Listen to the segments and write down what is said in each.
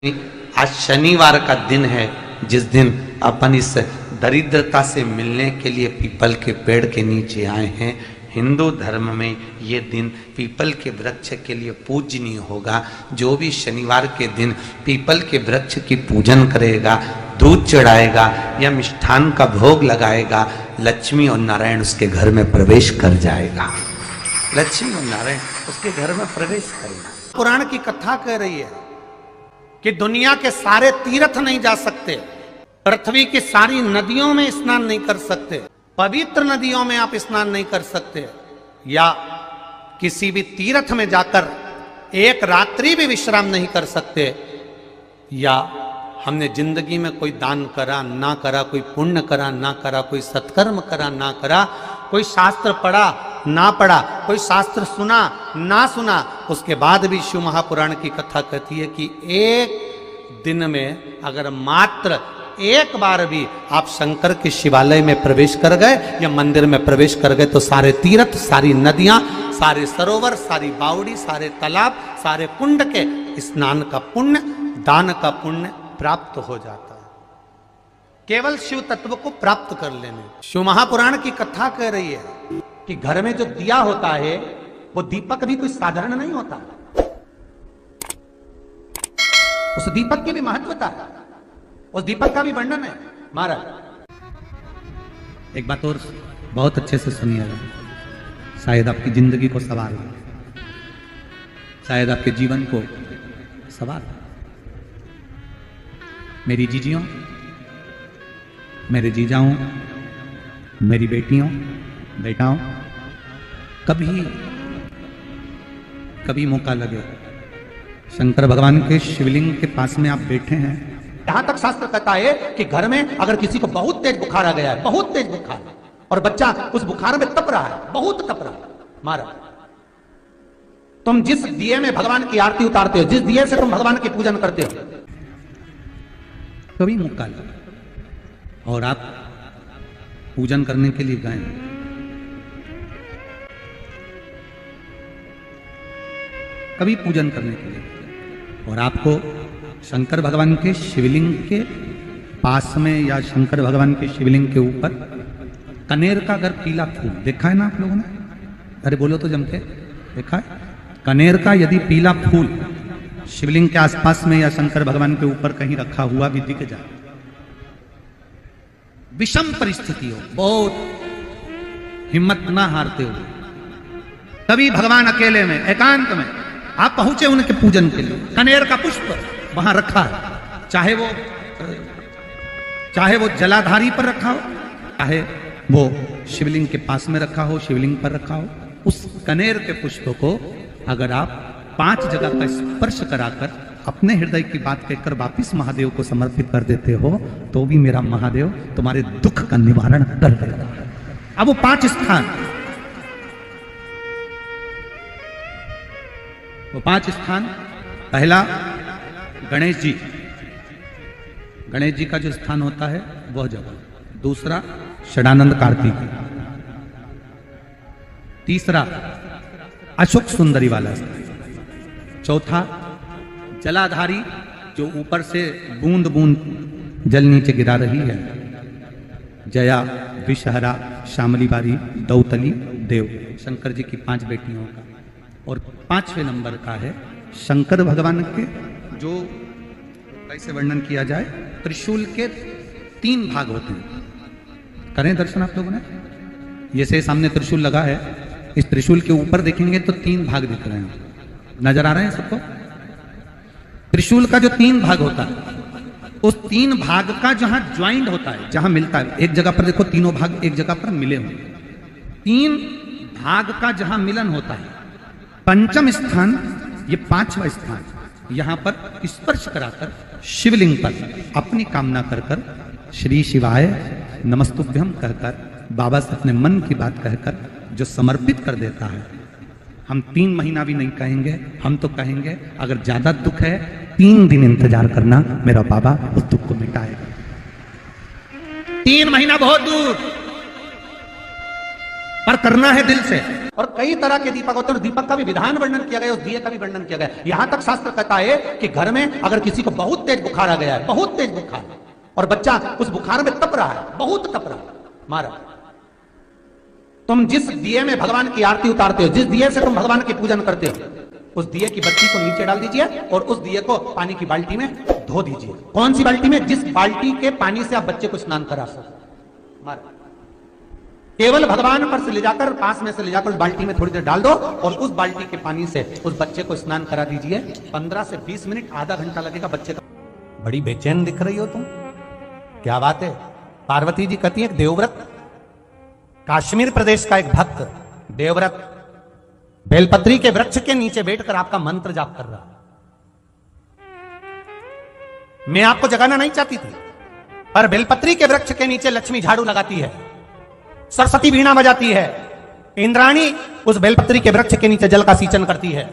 आज शनिवार का दिन है जिस दिन अपन इस दरिद्रता से मिलने के लिए पीपल के पेड़ के नीचे आए हैं। हिंदू धर्म में ये दिन पीपल के वृक्ष के लिए पूजनीय होगा। जो भी शनिवार के दिन पीपल के वृक्ष की पूजन करेगा, दूध चढ़ाएगा या मिष्ठान का भोग लगाएगा, लक्ष्मी और नारायण उसके घर में प्रवेश कर जाएगा। लक्ष्मी और नारायण उसके घर में प्रवेश करेगा। पुराण की कथा कह रही है कि दुनिया के सारे तीर्थ नहीं जा सकते, पृथ्वी की सारी नदियों में स्नान नहीं कर सकते, पवित्र नदियों में आप स्नान नहीं कर सकते, या किसी भी तीर्थ में जाकर एक रात्रि भी विश्राम नहीं कर सकते, या हमने जिंदगी में कोई दान करा ना करा, कोई पुण्य करा ना करा, कोई सत्कर्म करा ना करा, कोई शास्त्र पढ़ा ना पढ़ा, कोई शास्त्र सुना ना सुना, उसके बाद भी शिव महापुराण की कथा कहती है कि एक दिन में अगर मात्र एक बार भी आप शंकर के शिवालय में प्रवेश कर गए या मंदिर में प्रवेश कर गए तो सारे तीर्थ, सारी नदियां, सारे सरोवर, सारी बावड़ी, सारे तालाब, सारे कुंड के स्नान का पुण्य, दान का पुण्य प्राप्त हो जाता है। केवल शिव तत्व को प्राप्त कर लेने। शिव महापुराण की कथा कह रही है कि घर में जो दिया होता है वो दीपक भी कोई साधारण नहीं होता, उस दीपक की भी महत्वता है, उस दीपक का भी वर्णन है। महाराज एक बात और बहुत अच्छे से सुनिएगा, शायद आपकी जिंदगी को सवार हो, शायद आपके जीवन को सवार हो। मेरी जीजियों, मेरे जीजाओं, मेरी बेटियों, बेटाओं, कभी मौका लगे शंकर भगवान के शिवलिंग के पास में आप बैठे हैं। यहां तक शास्त्र कहता है कि घर में अगर किसी को बहुत तेज बुखार आ गया है, बहुत तेज बुखार, और बच्चा उस बुखार में तप रहा है, बहुत तप रहा है, महाराज तुम जिस दिए में भगवान की आरती उतारते हो, जिस दिए से तुम भगवान की पूजन करते हो, कभी मौका लगा और आप पूजन करने के लिए गए, कभी पूजन करने के लिए, और आपको शंकर भगवान के शिवलिंग के पास में या शंकर भगवान के शिवलिंग के ऊपर कनेर का अगर पीला फूल देखा है ना आप लोगों ने, अरे बोलो तो जम के, देखा है? कनेर का यदि पीला फूल शिवलिंग के आसपास में या शंकर भगवान के ऊपर कहीं रखा हुआ भी दिख जाए, विषम परिस्थिति हो, बहुत हिम्मत ना हारते हो, तभी भगवान अकेले में एकांत में आप पहुंचे उनके पूजन के लिए, कनेर का पुष्प वहां रखा है, चाहे वो जलाधारी पर रखा हो, चाहे वो शिवलिंग के पास में रखा हो, शिवलिंग पर रखा हो, उस कनेर के पुष्प को अगर आप 5 जगह का स्पर्श कराकर अपने हृदय की बात कहकर वापिस महादेव को समर्पित कर देते हो तो भी मेरा महादेव तुम्हारे दुख का निवारण कर देगा। अब वो 5 स्थान, वो 5 स्थान, पहला गणेश जी, गणेश जी का जो स्थान होता है वह जगह, दूसरा षडानंद कार्तिक, तीसरा अशोक सुंदरी वाला स्थान, चौथा जलाधारी जो ऊपर से बूंद बूंद जल नीचे गिरा रही है, जया, विषहरा, शामली बारी, दौतली, देव, शंकर जी की 5 बेटियों का, और 5वें नंबर का है शंकर भगवान के, जो कैसे वर्णन किया जाए, त्रिशूल के 3 भाग होते हैं। करें दर्शन आप लोगों ने, जैसे सामने त्रिशूल लगा है, इस त्रिशूल के ऊपर देखेंगे तो 3 भाग दिख रहे हैं, नजर आ रहे हैं सबको? त्रिशूल का जो 3 भाग होता है, उस 3 भाग का जहां ज्वाइंट होता है, जहां मिलता है, एक जगह पर देखो तीनों भाग एक जगह पर मिले हुए, 3 भाग का जहां मिलन होता है, पंचम स्थान, ये 5वां स्थान, यहां पर स्पर्श कराकर शिवलिंग पर अपनी कामना कर कर श्री शिवाय नमस्तुभ्यम कहकर बाबा से अपने मन की बात कहकर जो समर्पित कर देता है, हम 3 महीना भी नहीं कहेंगे, हम तो कहेंगे अगर ज्यादा दुख है 3 दिन इंतजार करना, मेरा बाबा उस दुख को मिटाएगा। 3 महीना बहुत दूर, पर करना है दिल से। और कई तरह के दीपक होते हैं, दीपक का भी विधान वर्णन किया गया, उस दिए का भी वर्णन किया गया। यहां तक शास्त्र कहता है कि घर में अगर किसी को बहुत तेज बुखार आ गया है, बहुत तेज बुखार, और बच्चा उस बुखार में तप रहा है, बहुत तप रहा है, मारा, तुम जिस दिए में भगवान की आरती उतारते हो, जिस दिए से तुम भगवान की पूजन करते हो, उस दिए की बत्ती को नीचे डाल दीजिए और उस दिए को पानी की बाल्टी में धो दीजिए। कौन सी बाल्टी में? जिस बाल्टी के पानी से आप बच्चे को स्नान करा सको। मारा, केवल भगवान पर से ले जाकर, पास में से ले जाकर उस बाल्टी में थोड़ी देर डाल दो और उस बाल्टी के पानी से उस बच्चे को स्नान करा दीजिए। 15 से 20 मिनट, आधा घंटा लगेगा बच्चे का। बड़ी बेचैन दिख रही हो तुम, क्या बात है? पार्वती जी कहती है देवव्रत, कश्मीर प्रदेश का एक भक्त देवव्रत बेलपत्री के वृक्ष के नीचे बैठकर आपका मंत्र जाप कर रहा। मैं आपको जगाना नहीं चाहती थी, पर बेलपत्री के वृक्ष के नीचे लक्ष्मी झाड़ू लगाती है, सरस्वती वीणा बजाती है, इंद्राणी उस बेलपत्री के वृक्ष के नीचे जल का सींचन करती है,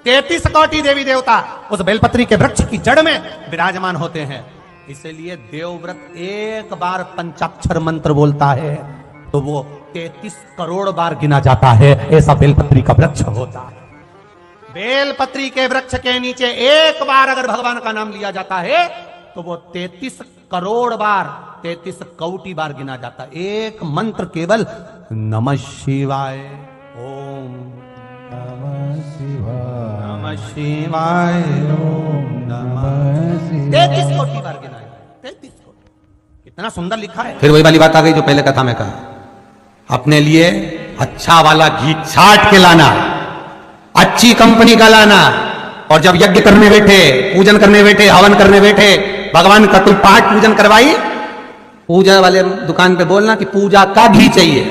33 कोटि देवी देवता उस बेलपत्री के वृक्ष की जड़ में विराजमान होते हैं। इसलिए देवव्रत एक बार पंचाक्षर मंत्र बोलता है तो वो 33 करोड़ बार गिना जाता है, ऐसा बेलपत्री का वृक्ष होता है। बेलपत्री के वृक्ष के नीचे एक बार अगर भगवान का नाम लिया जाता है तो वो 33 करोड़ बार, 33 कोटि बार गिना जाता है। एक मंत्र केवल नमः शिवाय, ओम नमः शिवाय, नमः शिवाय, ओम नमः शिवाय, 33 कोटि बार गिना है, 33 कोटि। कितना सुंदर लिखा है। फिर वही वाली बात आ गई जो पहले कथा में कहा, अपने लिए अच्छा वाला घी छाट के लाना, अच्छी कंपनी का लाना, और जब यज्ञ करने बैठे, पूजन करने बैठे, हवन करने बैठे, भगवान का कोई पाठ पूजन करवाई, पूजा वाले दुकान पे बोलना कि पूजा का घी चाहिए।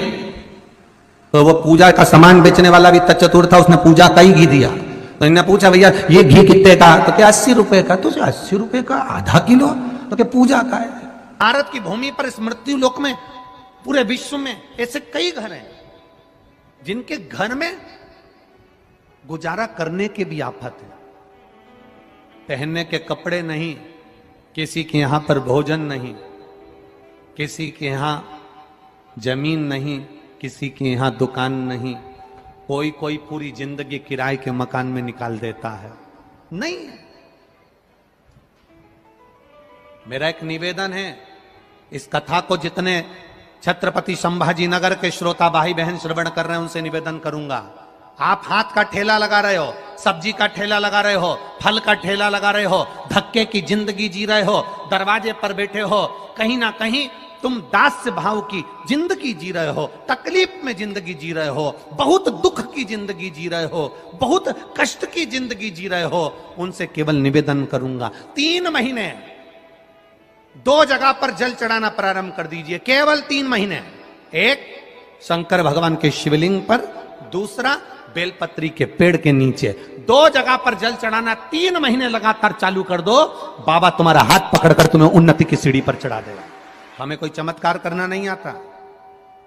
तो वो पूजा का सामान बेचने वाला भी चतुर था, उसने पूजा का ही घी दिया। तो इन्होंने पूछा भैया ये घी कितने का? तो क्या 80 रुपए का? तो 80 रुपए का आधा किलो? तो क्या पूजा का है? भारत की भूमि पर इस मृत्यु लोक में, पूरे विश्व में ऐसे कई घर हैं जिनके घर में गुजारा करने की भी आफत है। पहनने के कपड़े नहीं, किसी के यहां पर भोजन नहीं, किसी के यहां जमीन नहीं, किसी के यहां दुकान नहीं, कोई पूरी जिंदगी किराए के मकान में निकाल देता है। नहीं, मेरा एक निवेदन है, इस कथा को जितने छत्रपति संभाजी नगर के श्रोता भाई बहन श्रवण कर रहे हैं उनसे निवेदन करूंगा, आप हाथ का ठेला लगा रहे हो, सब्जी का ठेला लगा रहे हो, फल का ठेला लगा रहे हो, धक्के की जिंदगी जी रहे हो, दरवाजे पर बैठे हो, कहीं ना कहीं तुम दास्य भाव की जिंदगी जी रहे हो, तकलीफ में जिंदगी जी रहे हो, बहुत दुख की जिंदगी जी रहे हो, बहुत कष्ट की जिंदगी जी रहे हो, उनसे केवल निवेदन करूंगा 3 महीने 2 जगह पर जल चढ़ाना प्रारंभ कर दीजिए, केवल 3 महीने। एक शंकर भगवान के शिवलिंग पर, दूसरा बेलपत्री के पेड़ के नीचे। 2 जगह पर जल चढ़ाना 3 महीने लगातार चालू कर दो, बाबा तुम्हारा हाथ पकड़कर तुम्हें उन्नति की सीढ़ी पर चढ़ा देगा। हमें कोई चमत्कार करना नहीं आता,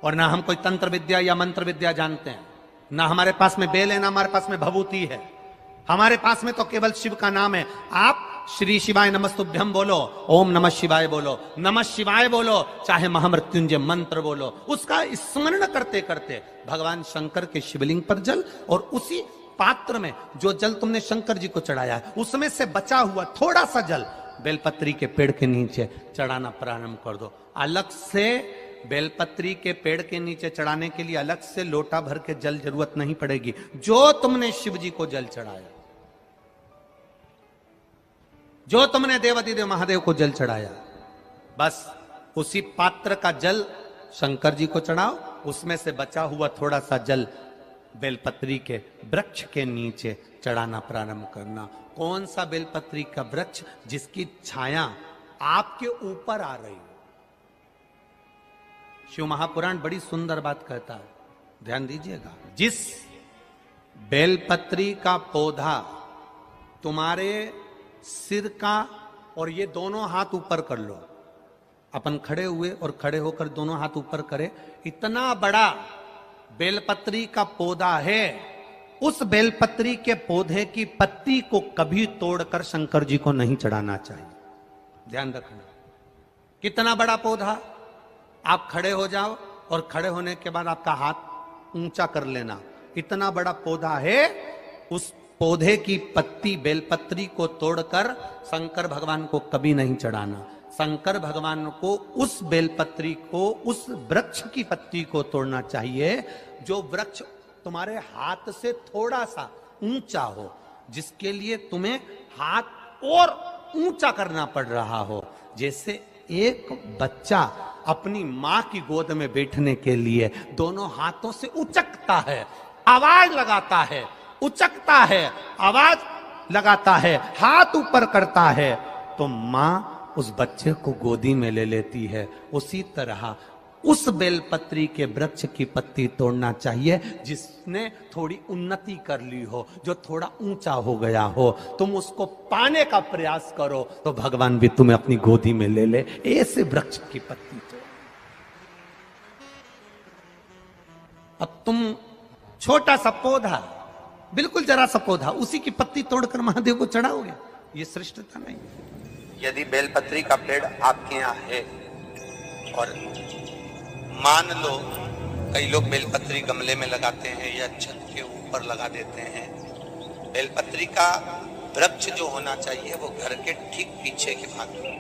और ना हम कोई तंत्र विद्या या मंत्र विद्या जानते हैं, ना हमारे पास में बेल है, ना हमारे पास में भभूति है, हमारे पास में तो केवल शिव का नाम है। आप श्री शिवाय नमस्तुभ्यम बोलो, ओम नमः शिवाय बोलो, नमः शिवाय बोलो, चाहे महामृत्युंजय मंत्र बोलो, उसका स्मरण करते करते भगवान शंकर के शिवलिंग पर जल, और उसी पात्र में जो जल तुमने शंकर जी को चढ़ाया है उसमें से बचा हुआ थोड़ा सा जल बेलपत्री के पेड़ के नीचे चढ़ाना प्रारंभ कर दो। अलग से बेलपत्री के पेड़ के नीचे चढ़ाने के लिए अलग से लोटा भर के जल जरूरत नहीं पड़ेगी। जो तुमने शिव जी को जल चढ़ाया, जो तुमने देवाधिदेव महादेव को जल चढ़ाया, बस उसी पात्र का जल शंकर जी को चढ़ाओ, उसमें से बचा हुआ थोड़ा सा जल बेलपत्री के वृक्ष के नीचे चढ़ाना प्रारंभ करना। कौन सा बेलपत्री का वृक्ष? जिसकी छाया आपके ऊपर आ रही हो। शिव महापुराण बड़ी सुंदर बात कहता है, ध्यान दीजिएगा। जिस बेलपत्री का पौधा तुम्हारे सिर का, और ये दोनों हाथ ऊपर कर लो, अपन खड़े हुए और खड़े होकर दोनों हाथ ऊपर करे, इतना बड़ा बेलपत्री का पौधा है, उस बेलपत्री के पौधे की पत्ती को कभी तोड़कर शंकर जी को नहीं चढ़ाना चाहिए। ध्यान रखना, कितना बड़ा पौधा। आप खड़े हो जाओ और खड़े होने के बाद आपका हाथ ऊंचा कर लेना। इतना बड़ा पौधा है, उस पौधे की पत्ती बेलपत्री को तोड़कर शंकर भगवान को कभी नहीं चढ़ाना। शंकर भगवान को उस बेलपत्री को, उस वृक्ष की पत्ती को तोड़ना चाहिए जो वृक्ष तुम्हारे हाथ से थोड़ा सा ऊंचा हो, जिसके लिए तुम्हें हाथ और ऊंचा करना पड़ रहा हो। जैसे एक बच्चा अपनी मां की गोद में बैठने के लिए दोनों हाथों से उचकता है, आवाज लगाता है, उचकता है, आवाज लगाता है, हाथ ऊपर करता है, तो मां उस बच्चे को गोदी में ले लेती है। उसी तरह उस बेलपत्री के वृक्ष की पत्ती तोड़ना चाहिए जिसने थोड़ी उन्नति कर ली हो, जो थोड़ा ऊंचा हो गया हो। तुम उसको पाने का प्रयास करो तो भगवान भी तुम्हें अपनी गोदी में ले ले। ऐसे वृक्ष की पत्ती तोड़। अब तुम छोटा सा पौधा, बिल्कुल जरा सा पौधा, उसी की पत्ती तोड़कर महादेव को चढ़ाओगे, ये श्रेष्ठता नहीं। यदि बेलपत्री का पेड़ आपके यहाँ है और मान लो कई लोग बेलपत्री गमले में लगाते हैं या छत के ऊपर लगा देते हैं, बेलपत्री का वृक्ष जो होना चाहिए वो घर के ठीक पीछे के भाग में,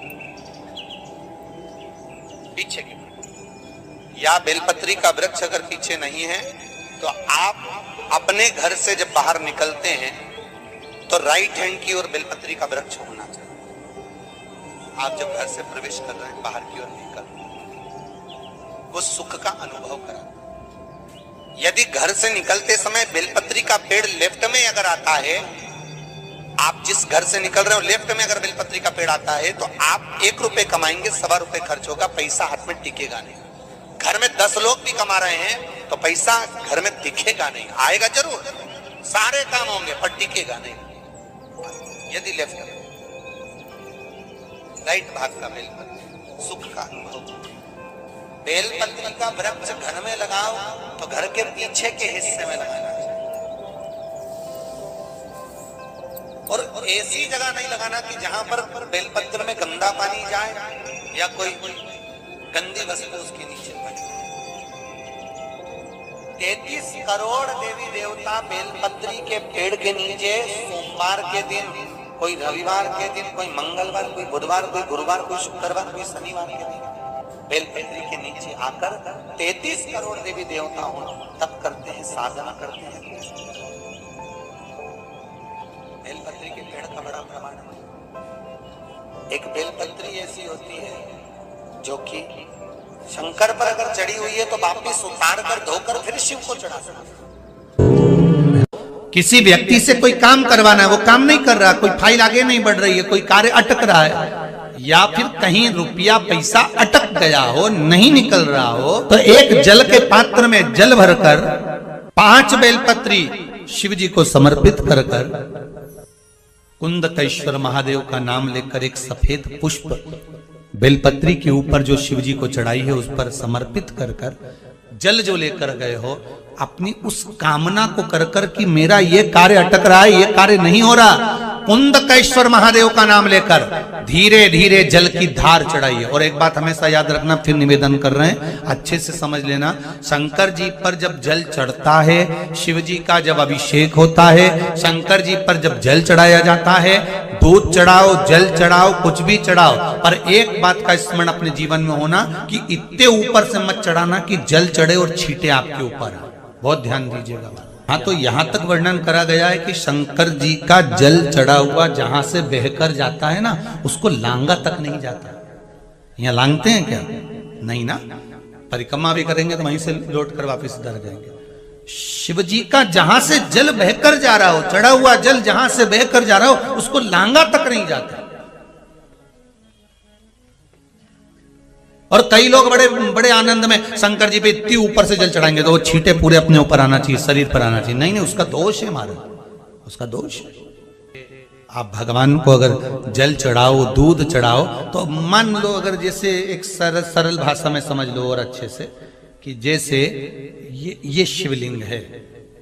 पीछे के भाग। या बेलपत्री का वृक्ष अगर पीछे नहीं है तो आप अपने घर से जब बाहर निकलते हैं तो राइट हैंड की ओर बेलपत्री का वृक्ष होना चाहिए। आप जब घर से प्रवेश कर रहे हैं, बाहर की ओर निकल, वो सुख का अनुभव करा। यदि घर से निकलते समय बेलपत्री का पेड़ लेफ्ट में अगर आता है, आप जिस घर से निकल रहे हो लेफ्ट में अगर बेलपत्री का पेड़ आता है तो आप 1 रुपए कमाएंगे, 1.25 रुपए खर्च होगा, पैसा हाथ में टिकेगा नहीं। घर में 10 लोग भी कमा रहे हैं तो पैसा घर में दिखेगा नहीं, आएगा जरूर, सारे काम होंगे पर टिकेगा नहीं। यदि लेफ्ट में, राइट भाग का बेलपत्री सुख का अनुभव। बेलपत्री का वृक्ष घर में लगाओ तो घर के पीछे के हिस्से में लगाना चाहिए, और ऐसी जगह नहीं लगाना कि जहां पर बेलपत्र में गंदा पानी जाए या कोई गंदी वस्तु उसके नीचे पड़े। 33 करोड़ देवी देवता बेलपत्री के पेड़ के नीचे सोमवार के दिन, कोई रविवार के दिन, कोई मंगलवार, कोई बुधवार, कोई गुरुवार, कोई शुक्रवार, कोई शनिवार के दिन बेलपत्री के नीचे आकर 33 करोड़ देवी देवता हो तप करते हैं, साधना करते हैं। बेलपत्री के पेड़ का बड़ा प्रमाण है। एक बेलपत्री ऐसी होती है जो कि शंकर पर अगर चढ़ी हुई है तो वापिस उतार कर धोकर फिर शिव को चढ़ा सकते। किसी व्यक्ति से कोई काम करवाना है, वो काम नहीं कर रहा, कोई फाइल आगे नहीं बढ़ रही है, कोई कार्य अटक रहा है, या फिर कहीं रुपया पैसा अटक गया हो, नहीं निकल रहा हो, तो एक जल के पात्र में जल भरकर 5 बेलपत्री शिव जी को समर्पित कर कुंदकेश्वर महादेव का नाम लेकर एक सफेद पुष्प बेलपत्री के ऊपर जो शिव जी को चढ़ाई है उस पर समर्पित कर जल जो लेकर गए हो, अपनी उस कामना को कर कि मेरा ये कार्य अटक रहा है, ये कार्य नहीं हो रहा, कुंदकेश्वर महादेव का नाम लेकर धीरे धीरे जल की धार चढ़ाइए। और एक बात हमेशा याद रखना, फिर निवेदन कर रहे हैं, अच्छे से समझ लेना, शंकर जी पर जब जल चढ़ता है, शिव जी का जब अभिषेक होता है, शंकर जी पर जब जल चढ़ाया जाता है, दूध चढ़ाओ, जल चढ़ाओ, कुछ भी चढ़ाओ, पर एक बात का स्मरण अपने जीवन में होना कि इतने ऊपर से मत चढ़ाना कि जल चढ़े और छींटे आपके ऊपर। बहुत ध्यान दीजिएगा। हाँ, तो यहां तक वर्णन करा गया है कि शंकर जी का जल चढ़ा हुआ जहां से बहकर जाता है ना, उसको लांगा तक नहीं जाता। यहाँ लांगते हैं क्या? नहीं ना, परिक्रमा भी करेंगे तो वहीं से लौट कर वापिस इधर जाएंगे। शिव जी का जहां से जल बहकर जा रहा हो, चढ़ा हुआ जल जहां से बहकर जा रहा हो, उसको लांगा तक नहीं जाता। और कई लोग बड़े बड़े आनंद में शंकर जी पे इतनी ऊपर से जल चढ़ाएंगे तो वो छींटे पूरे अपने ऊपर आना चाहिए, शरीर पर आना चाहिए। नहीं नहीं, उसका दोष है महाराज, उसका दोष है। आप भगवान को अगर जल चढ़ाओ, दूध चढ़ाओ, तो मान लो अगर जैसे एक सरल भाषा में समझ लो और अच्छे से, कि जैसे ये शिवलिंग है,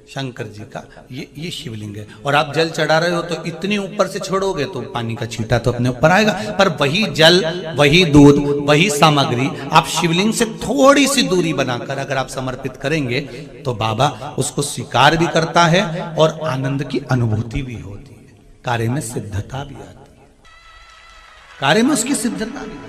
शंकर जी का ये शिवलिंग है। और आप जल चढ़ा रहे हो तो इतनी ऊपर से छोड़ोगे तो पानी का छींटा तो अपने ऊपर आएगा, पर वही जल, वही दूध, वही सामग्री आप शिवलिंग से थोड़ी सी दूरी बनाकर अगर आप समर्पित करेंगे तो बाबा उसको स्वीकार भी करता है और आनंद की अनुभूति भी होती है, कार्य में सिद्धता भी आती है, कार्य में उसकी सिद्धता भी।